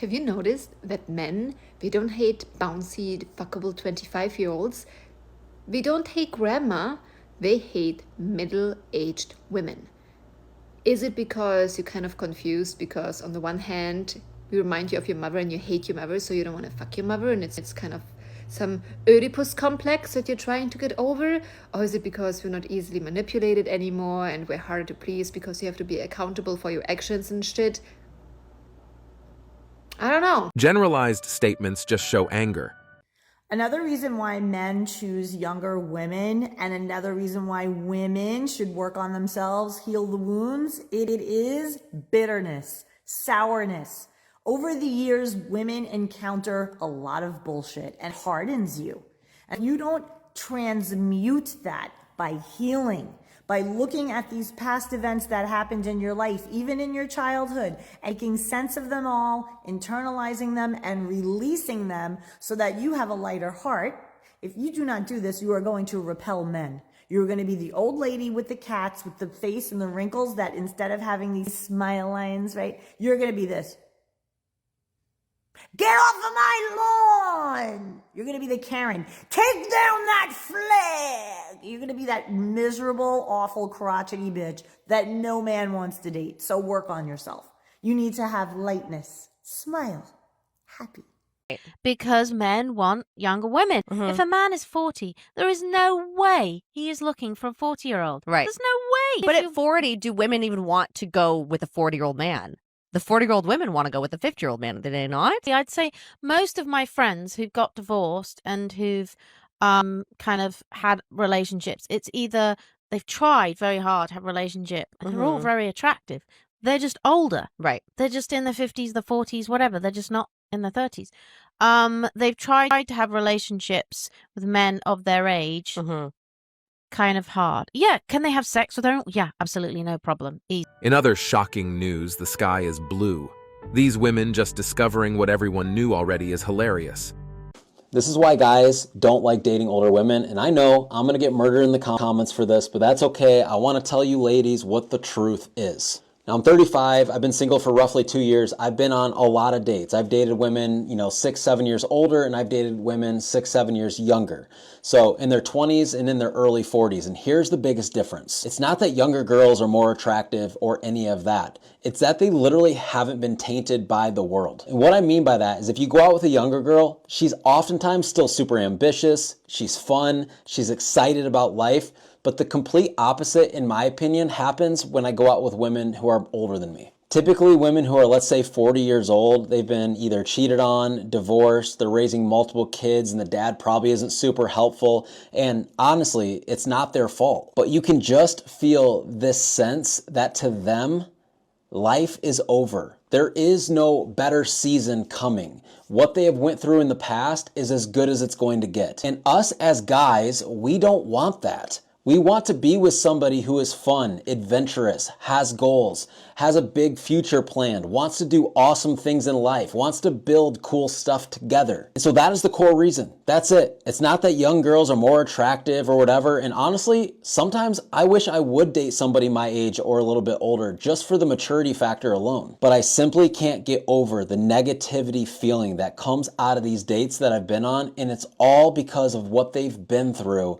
Have you noticed that men, we don't hate bouncy, fuckable 25-year-olds? We don't hate grandma, they hate middle-aged women. Is it because you're kind of confused because on the one hand, we remind you of your mother and you hate your mother, so you don't want to fuck your mother, and it's kind of some Oedipus complex that you're trying to get over? Or is it because we're not easily manipulated anymore and we're harder to please because you have to be accountable for your actions and shit? I don't know. Generalized statements just show anger. Another reason why men choose younger women, and another reason why women should work on themselves, heal the wounds, it is bitterness, sourness. Over the years, women encounter a lot of bullshit and hardens you. And you don't transmute that by healing, by looking at these past events that happened in your life, even in your childhood, making sense of them all, internalizing them, and releasing them so that you have a lighter heart. If you do not do this, you are going to repel men. You're going to be the old lady with the cats, with the face and the wrinkles that instead of having these smile lines, right, you're going to be this. Get off of my lawn! You're going to be the Karen. Take down that flag! You're going to be that miserable, awful, crotchety bitch that no man wants to date. So work on yourself. You need to have lightness. Smile. Happy. Because men want younger women. If a man is 40, there is no way he is looking for a 40-year-old. Right. There's no way. But at 40, do women even want to go with a 40-year-old man? The 40-year-old women want to go with a 50-year-old man, do they not? I'd say most of my friends who've got divorced and who've kind of had relationships, it's either they've tried very hard to have a relationship and they're all very attractive. They're just older. Right. They're just in the 50s, the 40s, whatever. They're just not in their 30s. They've tried to have relationships with men of their age. Kind of hard. Yeah, can they have sex with her? Yeah, absolutely no problem. In other shocking news, the sky is blue. These women just discovering what everyone knew already is hilarious. This is why guys don't like dating older women, and I know I'm gonna get murdered in the comments for this, but that's okay. I wanna tell you ladies what the truth is. Now, I'm 35, I've been single for roughly 2 years. I've been on a lot of dates. I've dated women, 6, 7 years older, and I've dated women 6, 7 years younger. So in their 20s and in their early 40s. And here's the biggest difference. It's not that younger girls are more attractive or any of that. It's that they literally haven't been tainted by the world. And what I mean by that is if you go out with a younger girl, she's oftentimes still super ambitious, she's fun, she's excited about life. But the complete opposite, in my opinion, happens when I go out with women who are older than me. Typically women who are, let's say, 40 years old, they've been either cheated on, divorced, they're raising multiple kids, and the dad probably isn't super helpful. And honestly, it's not their fault. But you can just feel this sense that to them, life is over. There is no better season coming. What they have went through in the past is as good as it's going to get. And us as guys, we don't want that. We want to be with somebody who is fun, adventurous, has goals, has a big future planned, wants to do awesome things in life, wants to build cool stuff together. And so that is the core reason. That's it. It's not that young girls are more attractive or whatever. And honestly, sometimes I wish I would date somebody my age or a little bit older just for the maturity factor alone. But I simply can't get over the negativity feeling that comes out of these dates that I've been on. And it's all because of what they've been through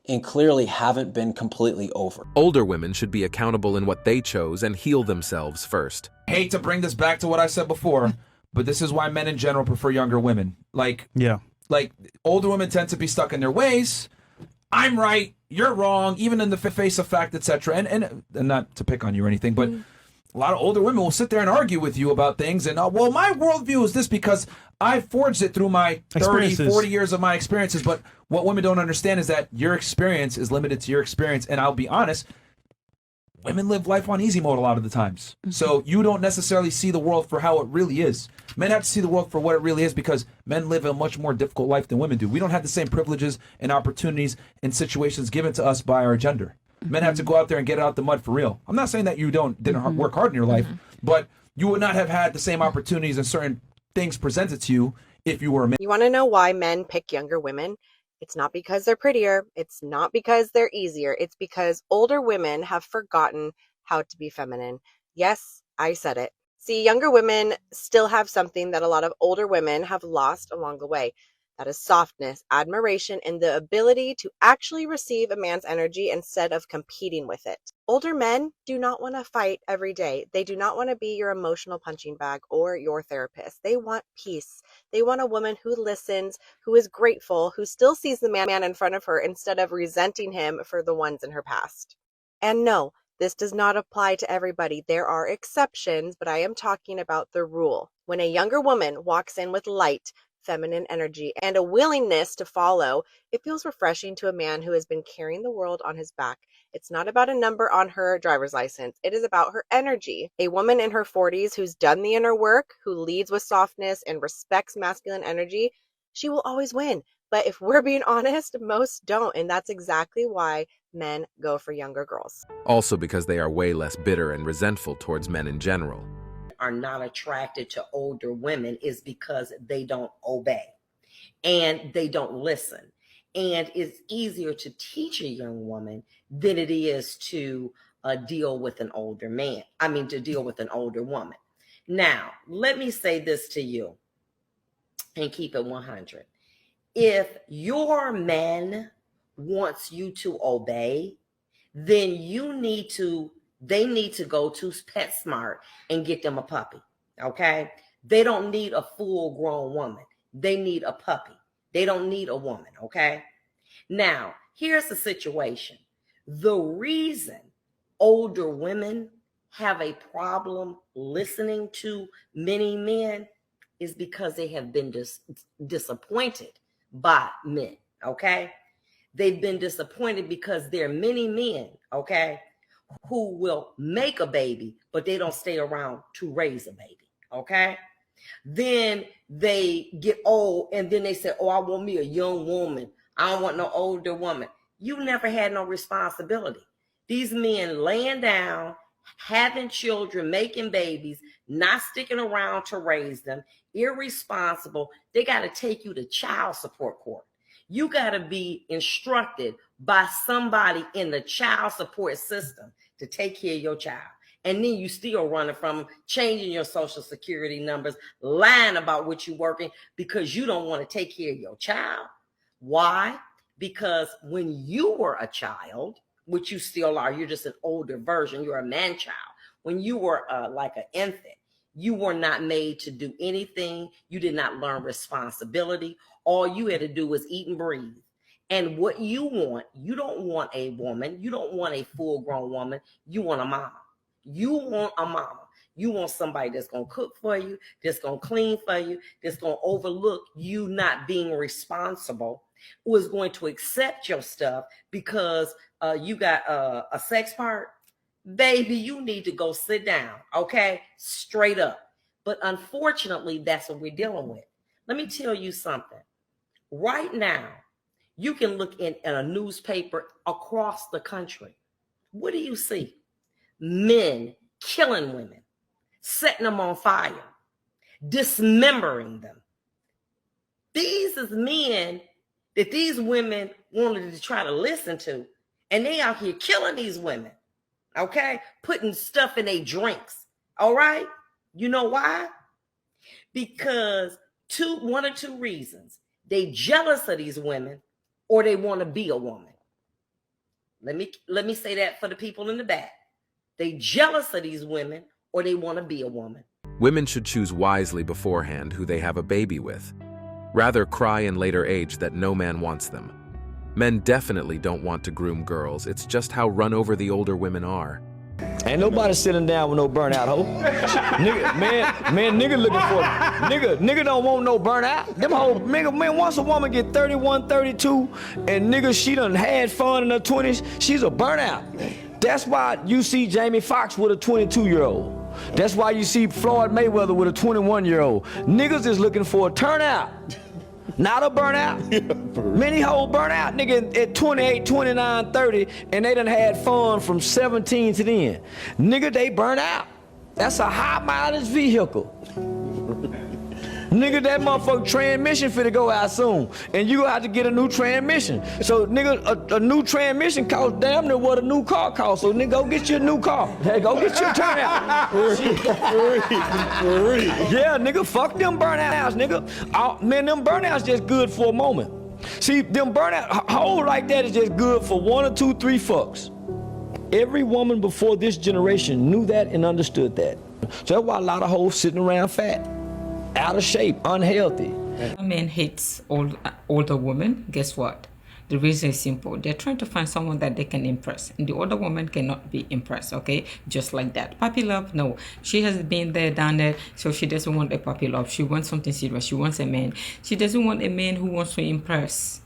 and clearly haven't been completely over. Older women should be accountable in what they chose and heal themselves first. Hate to bring this back to what I said before, but this is why men in general prefer younger women. Like older women tend to be stuck in their ways. I'm right, you're wrong, even in the face of fact, etc. And not to pick on you or anything, but a lot of older women will sit there and argue with you about things and, well, my worldview is this because I forged it through my 30, 40 years of my experiences. But what women don't understand is that your experience is limited to your experience. And I'll be honest, women live life on easy mode a lot of the times. So you don't necessarily see the world for how it really is. Men have to see the world for what it really is because men live a much more difficult life than women do. We don't have the same privileges and opportunities and situations given to us by our gender. Men have to go out there and get out the mud for real. I'm not saying that you didn't work hard in your life, but you would not have had the same opportunities and certain things presented to you if you were a man. You want to know why men pick younger women? It's not because they're prettier. It's not because they're easier. It's because older women have forgotten how to be feminine. Yes, I said it. See, younger women still have something that a lot of older women have lost along the way. That is softness, admiration, and the ability to actually receive a man's energy instead of competing with it. Older men do not want to fight every day. They do not want to be your emotional punching bag or your therapist. They want peace. They want a woman who listens, who is grateful, who still sees the man in front of her instead of resenting him for the ones in her past. And no, this does not apply to everybody. There are exceptions, but I am talking about the rule. When a younger woman walks in with light, feminine energy, and a willingness to follow, it feels refreshing to a man who has been carrying the world on his back. It's not about a number on her driver's license. It is about her energy. A woman in her 40s who's done the inner work, who leads with softness and respects masculine energy, she will always win. But if we're being honest, most don't. And that's exactly why men go for younger girls. Also because they are way less bitter and resentful towards men in general. Are not attracted to older women is because they don't obey and they don't listen. And it's easier to teach a young woman than it is to deal with an older man. To deal with an older woman. Now, let me say this to you and keep it 100. If your man wants you to obey, then they need to go to PetSmart and get them a puppy, okay? They don't need a full-grown woman. They need a puppy. They don't need a woman, okay? Now, here's the situation. The reason older women have a problem listening to many men is because they have been disappointed by men, okay? They've been disappointed because there are many men, okay, who will make a baby, but they don't stay around to raise a baby, okay? Then they get old and then they say, oh, I want me a young woman. I don't want no older woman. You never had no responsibility. These men laying down, having children, making babies, not sticking around to raise them, irresponsible. They got to take you to child support court. You got to be instructed by somebody in the child support system to take care of your child. And then you still running from them, changing your social security numbers, lying about what you're working because you don't want to take care of your child. Why? Because when you were a child, which you still are, you're just an older version, you're a man child. When you were like an infant, you were not made to do anything. You did not learn responsibility. All you had to do was eat and breathe. And what you don't want a woman. You don't want a full-grown woman. You want a mama. You want a mama. You want somebody that's going to cook for you, that's going to clean for you, that's going to overlook you not being responsible, who is going to accept your stuff because you got a sex part. Baby, you need to go sit down, okay? Straight up. But unfortunately, that's what we're dealing with. Let me tell you something. Right now, you can look in a newspaper across the country. What do you see? Men killing women, setting them on fire, dismembering them. These is men that these women wanted to try to listen to, and they out here killing these women, okay? Putting stuff in their drinks, all right? You know why? Because one or two reasons. They jealous of these women or they want to be a woman. Let me say that for the people in the back. They jealous of these women or they want to be a woman. Women should choose wisely beforehand who they have a baby with. Rather cry in later age that no man wants them. Men definitely don't want to groom girls. It's just how run over the older women are. Ain't nobody sitting down with no burnout hoe. Nigga looking for nigga don't want no burnout. Them whole man, once a woman get 31, 32, and nigga she done had fun in her 20s, she's a burnout. That's why you see Jamie Foxx with a 22-year-old. That's why you see Floyd Mayweather with a 21-year-old. Niggas is looking for a turnout, not a burnout. Many hoes burn out, nigga, at 28, 29, 30, and they done had fun from 17 to then. Nigga, they burn out. That's a high mileage vehicle. Nigga, that motherfucking transmission finna go out soon. And you gonna have to get a new transmission. So, nigga, a new transmission costs damn near what a new car costs. So, nigga, go get you a new car. Hey, go get your turnout. Yeah, nigga, fuck them burnouts, nigga. Man, them burnouts just good for a moment. See, them burnout, hole like that is just good for 1 or 2, 3 fucks. Every woman before this generation knew that and understood that. So that's why a lot of hoes sitting around fat, out of shape, unhealthy. Men hates older women. Guess what? The reason is simple. They're trying to find someone that they can impress. And the older woman cannot be impressed, okay? Just like that. Puppy love, no. She has been there, done that, so she doesn't want a puppy love. She wants something serious. She wants a man. She doesn't want a man who wants to impress,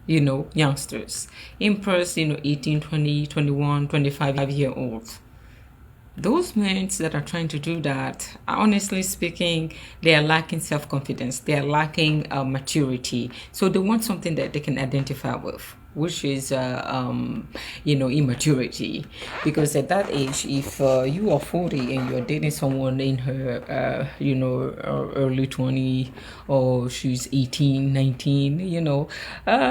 you know, youngsters. Impress, you know, 18, 20, 21, 25-year-olds. Those men that are trying to do that, honestly speaking, they are lacking self-confidence. They are lacking maturity. So they want something that they can identify with, which is, you know, immaturity. Because at that age, if you are 40 and you're dating someone in her, you know, early 20, or she's 18, 19, you know,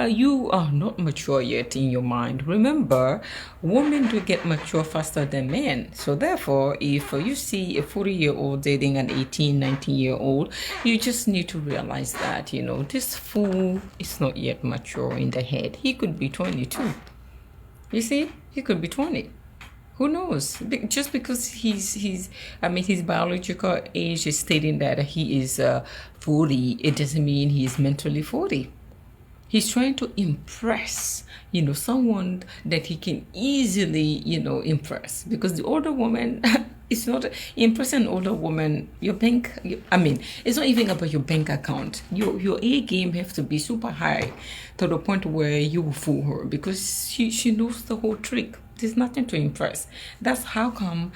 you are not mature yet in your mind. Remember, women do get mature faster than men. So therefore, if you see a 40-year-old dating an 18, 19-year-old, you just need to realize that, you know, this fool is not yet mature in the head. He could be 22. You see, he could be 20. Who knows? Just because his biological age is stating that he is 40, it doesn't mean he is mentally 40. He's trying to impress, you know, someone that he can easily, you know, impress. Because the older woman, it's not impressing an older woman. Your bank, it's not even about your bank account. Your A game has to be super high to the point where you will fool her, because she knows the whole trick. There's nothing to impress. That's how come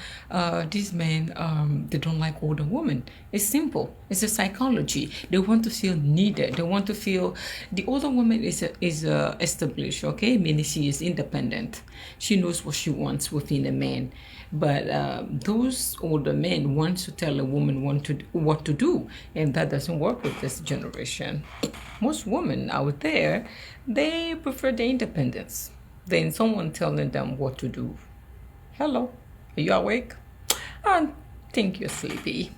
these men, they don't like older women. It's simple. It's a psychology. They want to feel needed. They want to feel the older woman is established, okay? Meaning she is independent. She knows what she wants within a man. But those older men want to tell a woman what to do, and that doesn't work with this generation. Most women out there, they prefer the independence than someone telling them what to do. Hello, are you awake? I think you're sleepy.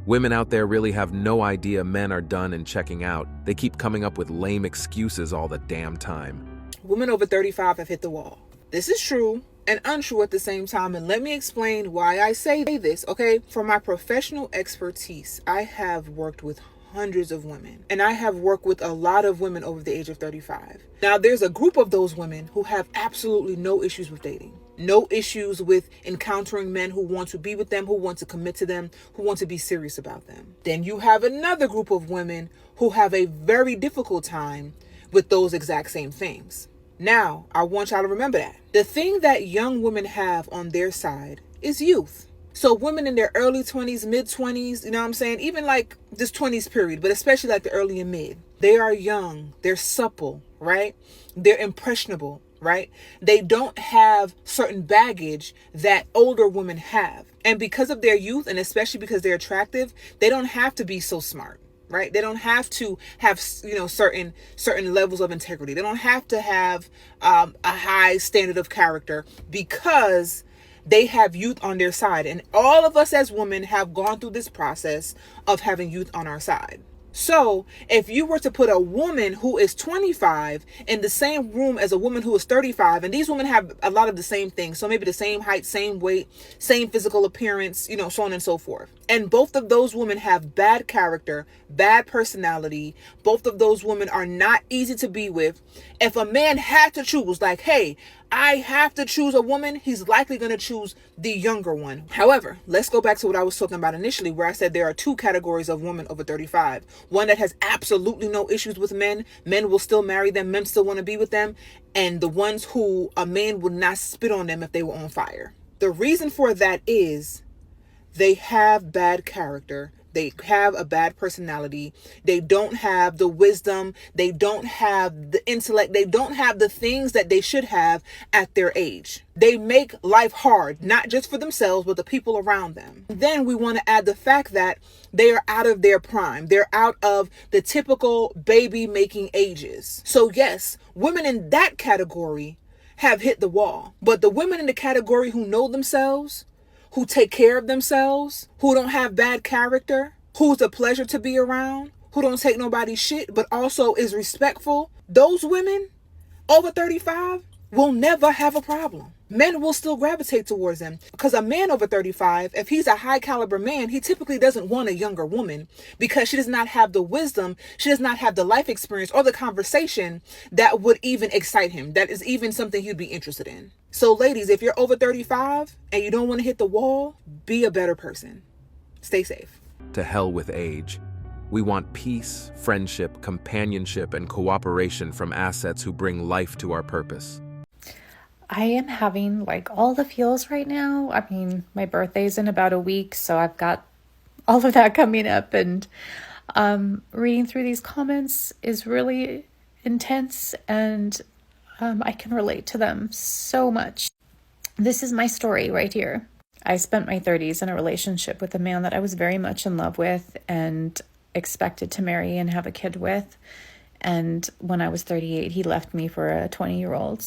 Women out there really have no idea men are done and checking out. They keep coming up with lame excuses all the damn time. Women over 35 have hit the wall. This is true and untrue at the same time, and let me explain why I say this, okay? From my professional expertise, I have worked with hundreds of women, and I have worked with a lot of women over the age of 35. Now, there's a group of those women who have absolutely no issues with dating, no issues with encountering men who want to be with them, who want to commit to them, who want to be serious about them. Then you have another group of women who have a very difficult time with those exact same things. Now, I want y'all to remember that. The thing that young women have on their side is youth. So women in their early 20s, mid 20s, you know what I'm saying? Even like this 20s period, but especially like the early and mid. They are young, they're supple, right? They're impressionable, right? They don't have certain baggage that older women have. And because of their youth, and especially because they're attractive, they don't have to be so smart, right? They don't have to have, you know, certain levels of integrity. They don't have to have a high standard of character, because they have youth on their side. And all of us as women have gone through this process of having youth on our side. So if you were to put a woman who is 25 in the same room as a woman who is 35, and these women have a lot of the same things, so maybe the same height, same weight, same physical appearance, you know, so on and so forth. And both of those women have bad character, bad personality. Both of those women are not easy to be with. If a man had to choose, like, hey, I have to choose a woman, he's likely going to choose the younger one. However, let's go back to what I was talking about initially, where I said there are two categories of women over 35. One that has absolutely no issues with men. Men will still marry them. Men still want to be with them. And the ones who a man would not spit on them if they were on fire. The reason for that is they have bad character. They have a bad personality. They don't have the wisdom. They don't have the intellect. They don't have the things that they should have at their age. They make life hard, not just for themselves, but the people around them. Then we want to add the fact that they are out of their prime. They're out of the typical baby making ages. So yes, women in that category have hit the wall. But the women in the category who know themselves, who take care of themselves, who don't have bad character, who's a pleasure to be around, who don't take nobody's shit, but also is respectful, those women over 35 will never have a problem. Men will still gravitate towards them because a man over 35, if he's a high caliber man, he typically doesn't want a younger woman because she does not have the wisdom, she does not have the life experience or the conversation that would even excite him. That is even something he'd be interested in. So ladies, if you're over 35 and you don't want to hit the wall, be a better person. Stay safe. To hell with age. We want peace, friendship, companionship, and cooperation from assets who bring life to our purpose. I am having like all the feels right now. I mean, my birthday's in about a week, so I've got all of that coming up, and reading through these comments is really intense, and I can relate to them so much. This is my story right here. I spent my 30s in a relationship with a man that I was very much in love with and expected to marry and have a kid with. And when I was 38, he left me for a 20-year-old.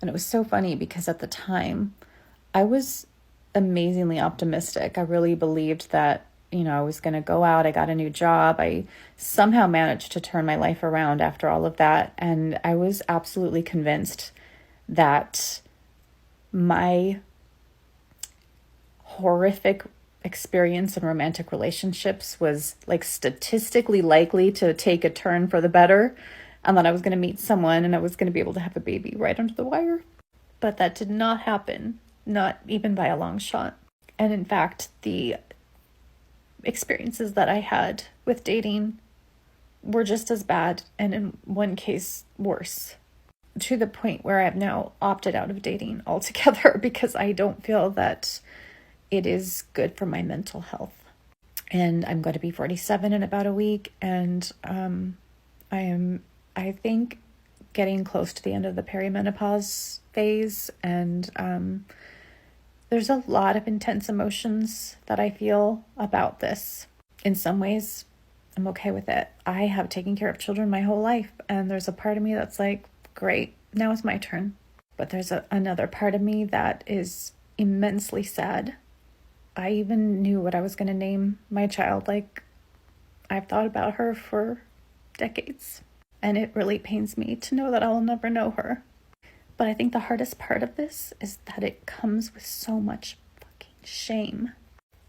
And it was so funny because at the time, I was amazingly optimistic. I really believed that, I was going to go out. I got a new job. I somehow managed to turn my life around after all of that. And I was absolutely convinced that my horrific experience in romantic relationships was like statistically likely to take a turn for the better, and that I was going to meet someone and I was going to be able to have a baby right under the wire. But that did not happen, not even by a long shot. And in fact, the experiences that I had with dating were just as bad, and in one case worse, to the point where I've now opted out of dating altogether because I don't feel that it is good for my mental health. And I'm going to be 47 in about a week, and I think, getting close to the end of the perimenopause phase, and there's a lot of intense emotions that I feel about this. In some ways, I'm okay with it. I have taken care of children my whole life, and there's a part of me that's like, great, now it's my turn. But there's another part of me that is immensely sad. I even knew what I was going to name my child. Like, I've thought about her for decades, and it really pains me to know that I will never know her. But I think the hardest part of this is that it comes with so much fucking shame.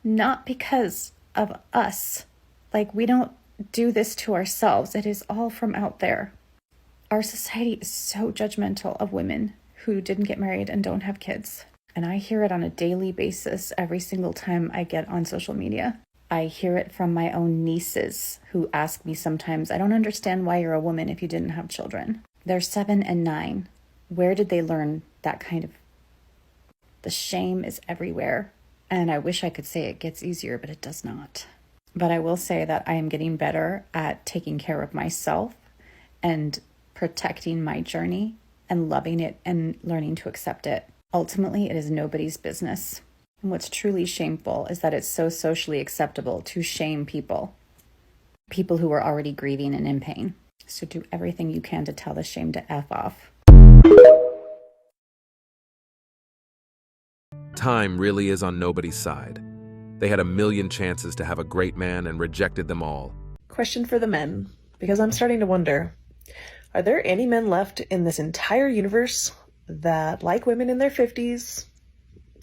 Not because of us. Like, we don't do this to ourselves. It is all from out there. Our society is so judgmental of women who didn't get married and don't have kids. And I hear it on a daily basis every single time I get on social media. I hear it from my own nieces who ask me sometimes, I don't understand why you're a woman if you didn't have children. They're 7 and 9. Where did they learn that kind of... The shame is everywhere. And I wish I could say it gets easier, but it does not. But I will say that I am getting better at taking care of myself and protecting my journey and loving it and learning to accept it. Ultimately, it is nobody's business. And what's truly shameful is that it's so socially acceptable to shame people who are already grieving and in pain. So do everything you can to tell the shame to F off. Time really is on nobody's side. They had a million chances to have a great man and rejected them all. Question for the men, because I'm starting to wonder, are there any men left in this entire universe that like women in their 50s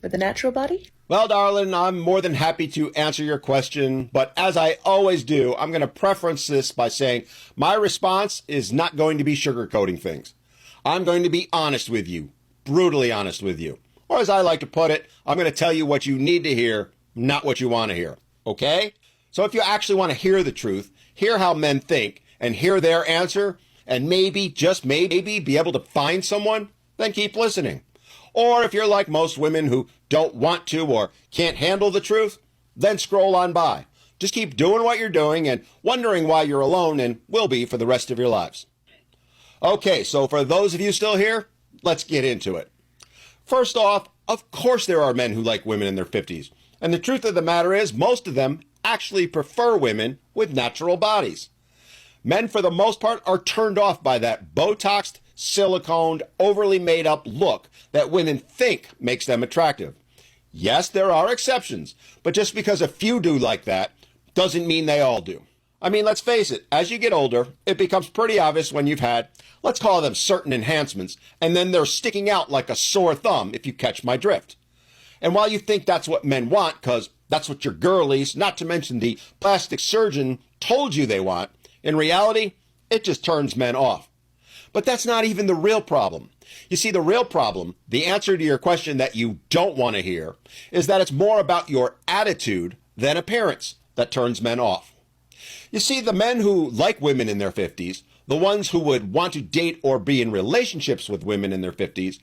with a natural body? Well, darling, I'm more than happy to answer your question, but as I always do, I'm going to preference this by saying my response is not going to be sugarcoating things. I'm going to be honest with you, brutally honest with you. Or as I like to put it, I'm going to tell you what you need to hear, not what you want to hear. Okay? So if you actually want to hear the truth, hear how men think, and hear their answer, and maybe, just maybe, be able to find someone, then keep listening. Or if you're like most women who don't want to or can't handle the truth, then scroll on by. Just keep doing what you're doing and wondering why you're alone and will be for the rest of your lives. Okay, so for those of you still here, let's get into it. First off, of course there are men who like women in their 50s. And the truth of the matter is, most of them actually prefer women with natural bodies. Men, for the most part, are turned off by that Botoxed, siliconed, overly made up look that women think makes them attractive. Yes, there are exceptions, but just because a few do like that doesn't mean they all do. I mean, let's face it, as you get older, it becomes pretty obvious when you've had, let's call them certain enhancements, and then they're sticking out like a sore thumb, if you catch my drift. And while you think that's what men want, because that's what your girlies, not to mention the plastic surgeon, told you they want, in reality, it just turns men off. But that's not even the real problem. You see, the real problem, the answer to your question that you don't want to hear, is that it's more about your attitude than appearance that turns men off. You see, the men who like women in their 50s, the ones who would want to date or be in relationships with women in their 50s,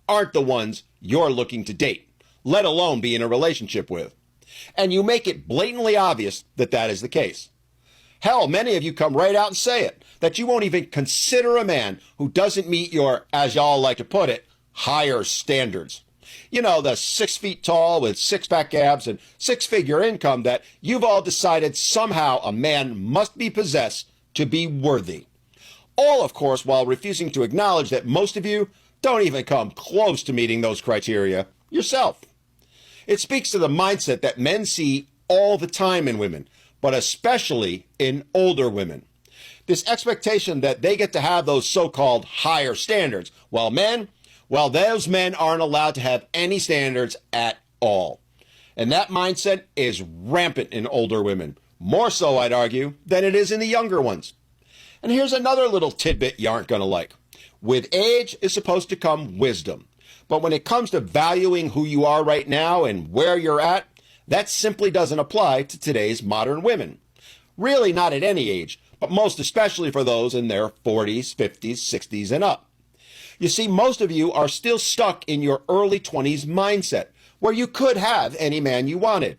aren't the ones you're looking to date, let alone be in a relationship with. And you make it blatantly obvious that that is the case. Hell, many of you come right out and say it, that you won't even consider a man who doesn't meet your, as y'all like to put it, higher standards. You know, the 6 feet tall with six-pack abs and six-figure income that you've all decided somehow a man must be possessed to be worthy. All, of course, while refusing to acknowledge that most of you don't even come close to meeting those criteria yourself. It speaks to the mindset that men see all the time in women, but especially in older women. This expectation that they get to have those so-called higher standards, while men, well, those men aren't allowed to have any standards at all. And that mindset is rampant in older women, more so, I'd argue, than it is in the younger ones. And here's another little tidbit you aren't going to like. With age is supposed to come wisdom. But when it comes to valuing who you are right now and where you're at, that simply doesn't apply to today's modern women. Really not at any age, but most especially for those in their 40s, 50s, 60s, and up. You see, most of you are still stuck in your early 20s mindset, where you could have any man you wanted.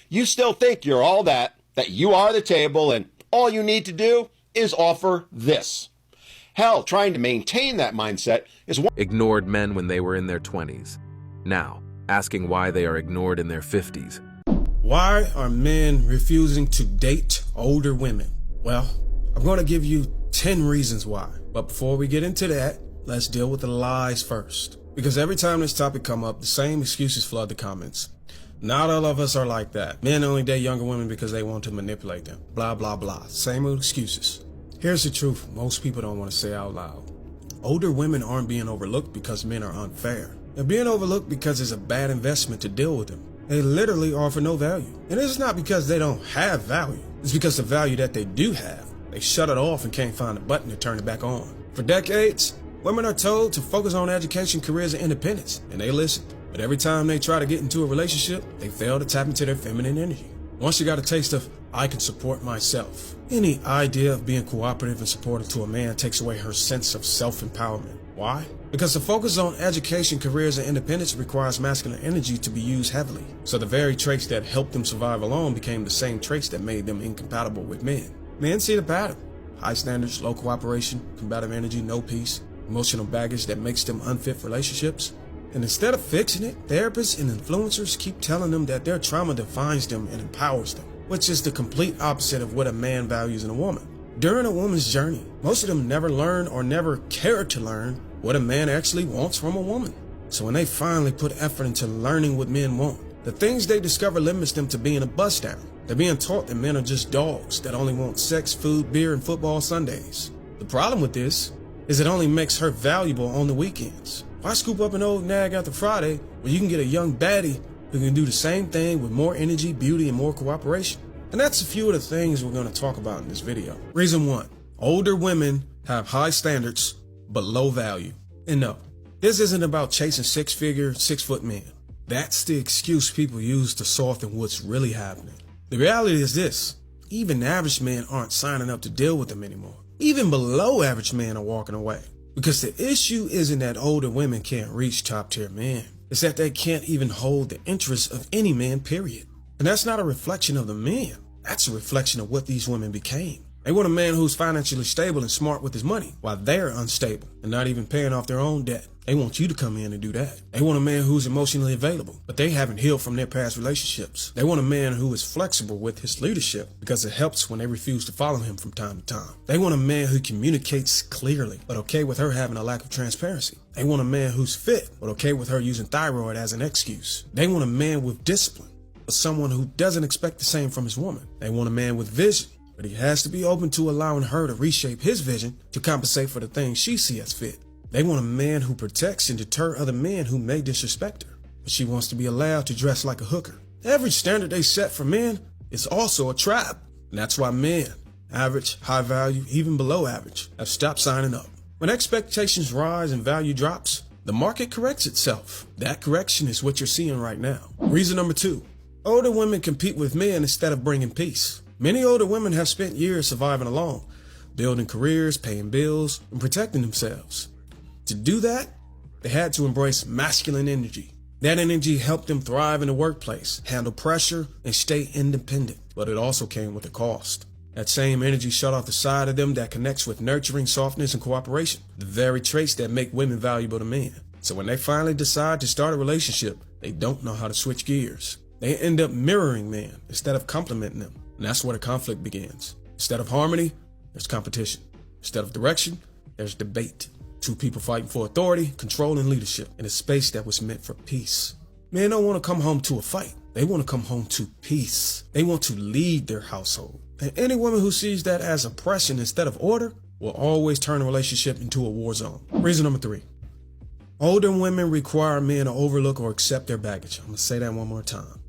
You still think you're all that you are the table, and all you need to do is offer this. Hell, trying to maintain that mindset is ignored men when they were in their 20s. Now, asking why they are ignored in their 50s. Why are men refusing to date older women? Well, I'm going to give you 10 reasons why. But before we get into that, let's deal with the lies first. Because every time this topic come up, the same excuses flood the comments. Not all of us are like that. Men only date younger women because they want to manipulate them. Blah, blah, blah. Same old excuses. Here's the truth most people don't want to say out loud. Older women aren't being overlooked because men are unfair. They're being overlooked because it's a bad investment to deal with them. They literally offer no value. And it's not because they don't have value. It's because the value that they do have, they shut it off and can't find a button to turn it back on. For decades, women are told to focus on education, careers, and independence, and they listen. But every time they try to get into a relationship, they fail to tap into their feminine energy. Once you got a taste of, I can support myself, any idea of being cooperative and supportive to a man takes away her sense of self-empowerment. Why? Because the focus on education, careers, and independence requires masculine energy to be used heavily. So the very traits that helped them survive alone became the same traits that made them incompatible with men. Men see the pattern. High standards, low cooperation, combative energy, no peace, emotional baggage that makes them unfit for relationships. And instead of fixing it, therapists and influencers keep telling them that their trauma defines them and empowers them, which is the complete opposite of what a man values in a woman. During a woman's journey, most of them never learn or never care to learn what a man actually wants from a woman. So when they finally put effort into learning what men want, the things they discover limits them to being a bust down. They're being taught that men are just dogs that only want sex, food, beer, and football Sundays. The problem with this is it only makes her valuable on the weekends. Why scoop up an old nag after Friday when you can get a young baddie who can do the same thing with more energy, beauty, and more cooperation? And that's a few of the things we're going to talk about in this video. Reason 1, older women have high standards but low value. And no, this isn't about chasing 6-figure, 6-foot men. That's the excuse people use to soften what's really happening. The reality is this, even average men aren't signing up to deal with them anymore. Even below average men are walking away. Because the issue isn't that older women can't reach top tier men. It's that they can't even hold the interest of any man, period. And that's not a reflection of the men. That's a reflection of what these women became. They want a man who's financially stable and smart with his money, while they're unstable and not even paying off their own debt. They want you to come in and do that. They want a man who's emotionally available, but they haven't healed from their past relationships. They want a man who is flexible with his leadership because it helps when they refuse to follow him from time to time. They want a man who communicates clearly, but okay with her having a lack of transparency. They want a man who's fit, but okay with her using thyroid as an excuse. They want a man with discipline, but someone who doesn't expect the same from his woman. They want a man with vision, but he has to be open to allowing her to reshape his vision to compensate for the things she sees as fit. They want a man who protects and deter other men who may disrespect her, but she wants to be allowed to dress like a hooker. The average standard they set for men is also a trap, and that's why men, average, high value, even below average, have stopped signing up. When expectations rise and value drops, the market corrects itself. That correction is what you're seeing right now. Reason number 2, older women compete with men instead of bringing peace. Many older women have spent years surviving alone, building careers, paying bills, and protecting themselves. To do that, they had to embrace masculine energy. That energy helped them thrive in the workplace, handle pressure, and stay independent. But it also came with a cost. That same energy shut off the side of them that connects with nurturing, softness, and cooperation, the very traits that make women valuable to men. So when they finally decide to start a relationship, they don't know how to switch gears. They end up mirroring men instead of complimenting them. And that's where the conflict begins. Instead of harmony, there's competition. Instead of direction, there's debate. Two people fighting for authority, control, and leadership in a space that was meant for peace. Men don't want to come home to a fight. They want to come home to peace. They want to lead their household. And any woman who sees that as oppression instead of order will always turn a relationship into a war zone. Reason number 3. Older women require men to overlook or accept their baggage. I'm going to say that one more time.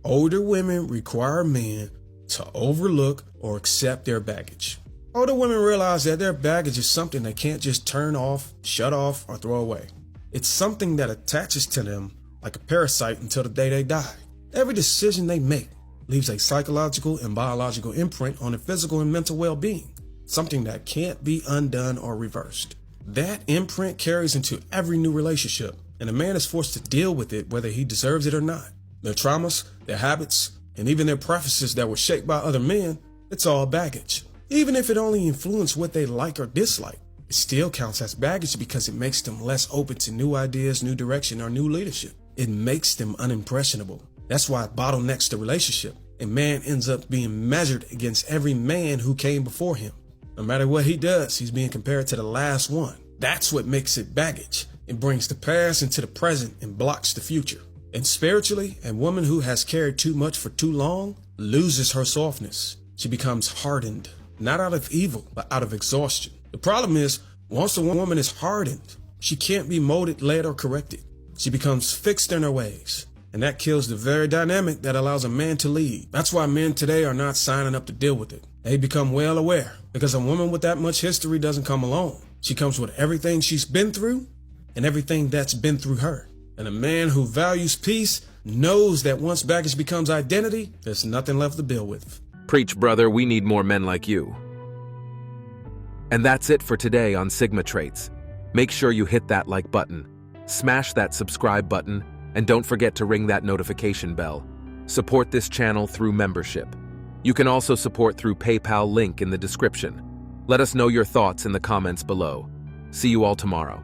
Older women require men to overlook or accept their baggage. Older women realize that their baggage is something they can't just turn off, shut off, or throw away. It's something that attaches to them like a parasite until the day they die. Every decision they make leaves a psychological and biological imprint on their physical and mental well-being, something that can't be undone or reversed. That imprint carries into every new relationship, and a man is forced to deal with it whether he deserves it or not. Their traumas, their habits, and even their preferences that were shaped by other men, it's all baggage. Even if it only influenced what they like or dislike, it still counts as baggage because it makes them less open to new ideas, new direction, or new leadership. It makes them unimpressionable. That's why it bottlenecks the relationship. A man ends up being measured against every man who came before him. No matter what he does, he's being compared to the last one. That's what makes it baggage. It brings the past into the present and blocks the future. And spiritually, a woman who has carried too much for too long loses her softness. She becomes hardened. Not out of evil, but out of exhaustion. The problem is, once a woman is hardened, she can't be molded, led, or corrected. She becomes fixed in her ways. And that kills the very dynamic that allows a man to lead. That's why men today are not signing up to deal with it. They become well aware, because a woman with that much history doesn't come alone. She comes with everything she's been through and everything that's been through her. And a man who values peace knows that once baggage becomes identity, there's nothing left to build with. Preach, brother, we need more men like you. And that's it for today on Sigma Traits. Make sure you hit that like button, smash that subscribe button, and don't forget to ring that notification bell. Support this channel through membership. You can also support through PayPal, link in the description. Let us know your thoughts in the comments below. See you all tomorrow.